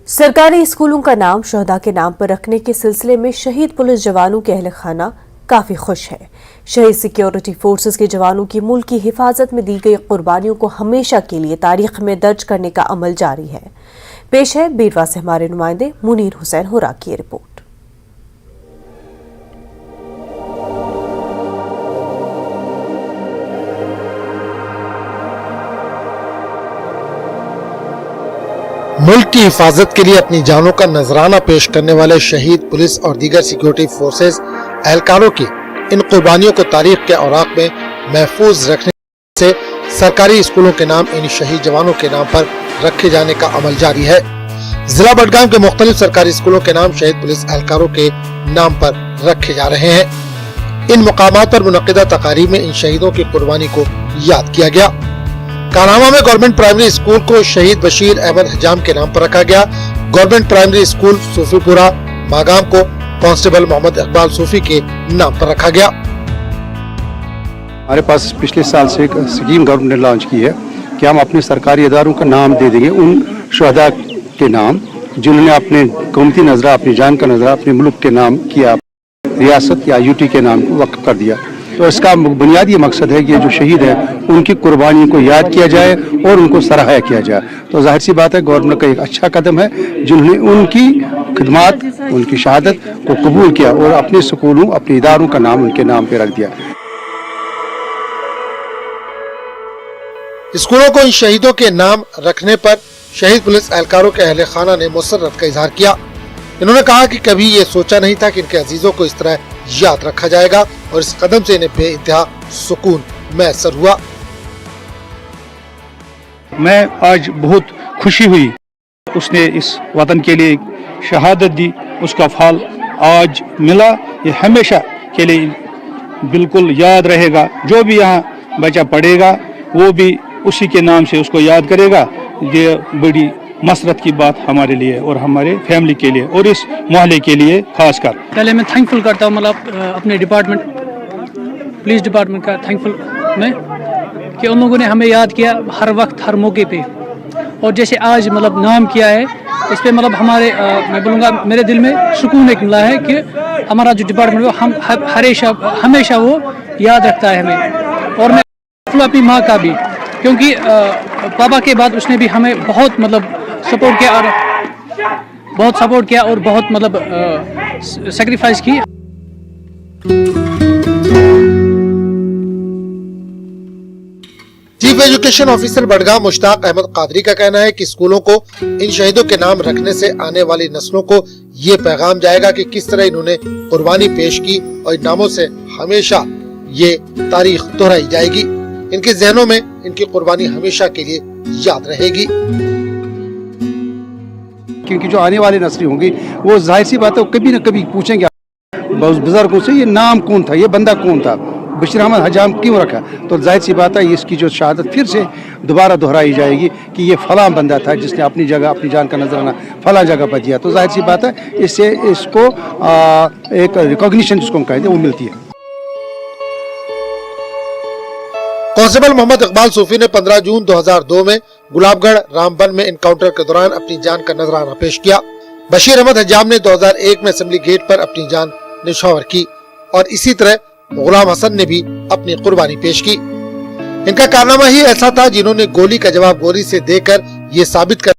सरकारी स्कूलों का नाम शहदा के नाम पर रखने के सिलसिले में शहीद पुलिस जवानों के अहल खाना काफी खुश है। शहीद सिक्योरिटी फोर्सेस के जवानों की मुल्क की हिफाजत में दी गई कुर्बानियों को हमेशा के लिए तारीख में दर्ज करने का अमल जारी है। पेश है बीरवा से हमारे नुमाइंदे मुनीर हुसैन हुरा की रिपोर्ट। मुल्क की हिफाजत के लिए अपनी जानों का नजराना पेश करने वाले शहीद पुलिस और दीगर सिक्योरिटी फोर्सेस एहलकारों की इन कुर्बानियों को तारीख के औराक में महफूज रखने से सरकारी स्कूलों के नाम इन शहीद जवानों के नाम पर रखे जाने का अमल जारी है। जिला बडगाम के मुख्तलिफ सरकारी स्कूलों के नाम शहीद पुलिस एहलकारों के नाम पर रखे जा रहे हैं। इन मुकामात पर मुनक्किदा तकारीब में इन शहीदों की कुर्बानी को याद किया गया। कानामा में गवर्नमेंट प्राइमरी स्कूल को शहीद बशीर अहमद हजाम के नाम पर रखा गया। गवर्नमेंट प्राइमरी स्कूल सूफीपुरा मागाम को कांस्टेबल मोहम्मद इकबाल सूफी के नाम पर रखा गया। हमारे पास पिछले साल से एक स्कीम गवर्नमेंट ने लॉन्च की है कि हम अपने सरकारी इदारों का नाम दे देंगे उन शहदा के नाम जिन्होंने अपने कौमती नजरा, अपनी जान का नजरा अपने मुल्क के नाम किया, रियासत या यूटी के नाम को वक्फ कर दिया। तो इसका बुनियादी मकसद है कि ये जो शहीद है उनकी कुर्बानी को याद किया जाए और उनको सराहा किया जाए। तो जाहिर सी बात है गवर्नमेंट का एक अच्छा कदम है जिन्होंने उनकी खिदमात, उनकी शहादत को कबूल किया और अपने स्कूलों, अपने इदारों का नाम उनके नाम पे रख दिया। स्कूलों को इन शहीदों के नाम रखने पर शहीद पुलिस एहलकारों के अहले खाना ने मुसर्रत का इजहार किया। इन्होंने कहा कि कभी ये सोचा नहीं था कि इनके अजीजों को इस तरह याद रखा जाएगा और इस कदम से इन्हें बेइंतहा सुकून मैसर हुआ। मैं आज बहुत खुशी हुई, उसने इस वतन के लिए शहादत दी, उसका फल आज मिला। ये हमेशा के लिए बिल्कुल याद रहेगा। जो भी यहाँ बच्चा पढ़ेगा वो भी उसी के नाम से उसको याद करेगा। ये बड़ी मसरत की बात हमारे लिए और हमारे फैमिली के लिए और इस मोहल्ले के लिए खास कर। पहले मैं थैंकफुल करता हूँ अपने डिपार्टमेंट, पुलिस डिपार्टमेंट का थैंकफुल मैं कि उन लोगों ने हमें याद किया हर वक्त हर मौके पे। और जैसे आज नाम किया है इस पे हमारे मैं बोलूँगा मेरे दिल में सुकून एक मिला है कि हमारा जो डिपार्टमेंट है हम हमेशा वो याद रखता है हमें। और मैं अपनी माँ का भी, क्योंकि पापा के बाद उसने भी हमें बहुत सपोर्ट किया और बहुत सेक्रीफाइस की। Chief education officer Budgam Mushtaq Ahmad Qadri का कहना है कि स्कूलों को इन शहीदों के नाम रखने से आने वाली नस्लों को ये पैगाम जाएगा कि किस तरह इन्होंने कुर्बानी पेश की और इन नामों से हमेशा ये तारीख दोहराई जाएगी। इनके जहनों में इनकी कुर्बानी हमेशा के लिए याद रहेगी, क्योंकि जो आने वाली नस्लें होंगी वो जाहिर सी बात है कभी न कभी पूछेंगे बुजुर्गों से ये नाम कौन था, ये बंदा कौन था, बशीर अहमद हजाम क्यों रखा। तो जाहिर सी बात है इसकी जो शहादत फिर से दोबारा दोहराई जाएगी कि ये फलां बंदा था जिसने अपनी जगह, अपनी जान का नजराना फलां जगह पर दिया। तो जाहिर सी बात है इससे इसको एक रिकॉग्निशन जिसको हम कहते हैं वो मिलती है। कांस्टेबल मोहम्मद इकबाल सूफी ने 15 जून 2002 में गुलाबगढ़ रामबन में इनकाउंटर के दौरान अपनी जान का नजराना पेश किया। बशीर अहमद हजाम ने 2001 में असेंबली गेट पर अपनी जान निछावर की और इसी तरह गुलाम हसन ने भी अपनी कुर्बानी पेश की। इनका कारनामा ही ऐसा था जिन्होंने गोली का जवाब गोली से देकर ये साबित कर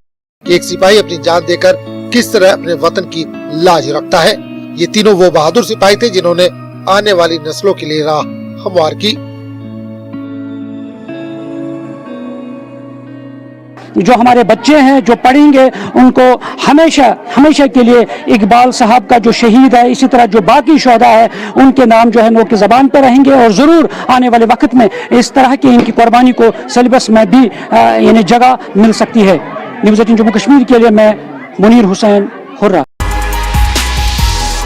कि एक सिपाही अपनी जान देकर किस तरह अपने वतन की लाज रखता है। ये तीनों वो बहादुर सिपाही थे जिन्होंने आने वाली नस्लों के लिए राह हमवार की। जो हमारे बच्चे हैं जो पढ़ेंगे उनको हमेशा के लिए इकबाल साहब का जो शहीद है, इसी तरह जो बाकी शोहदा है उनके नाम जो है नोट की ज़बान पर रहेंगे और ज़रूर आने वाले वक्त में इस तरह की इनकी कुर्बानी को सिलेबस में भी यानी जगह मिल सकती है। न्यूज़ 18 जम्मू कश्मीर के लिए मैं मुनीर हुसैन हुर्रा।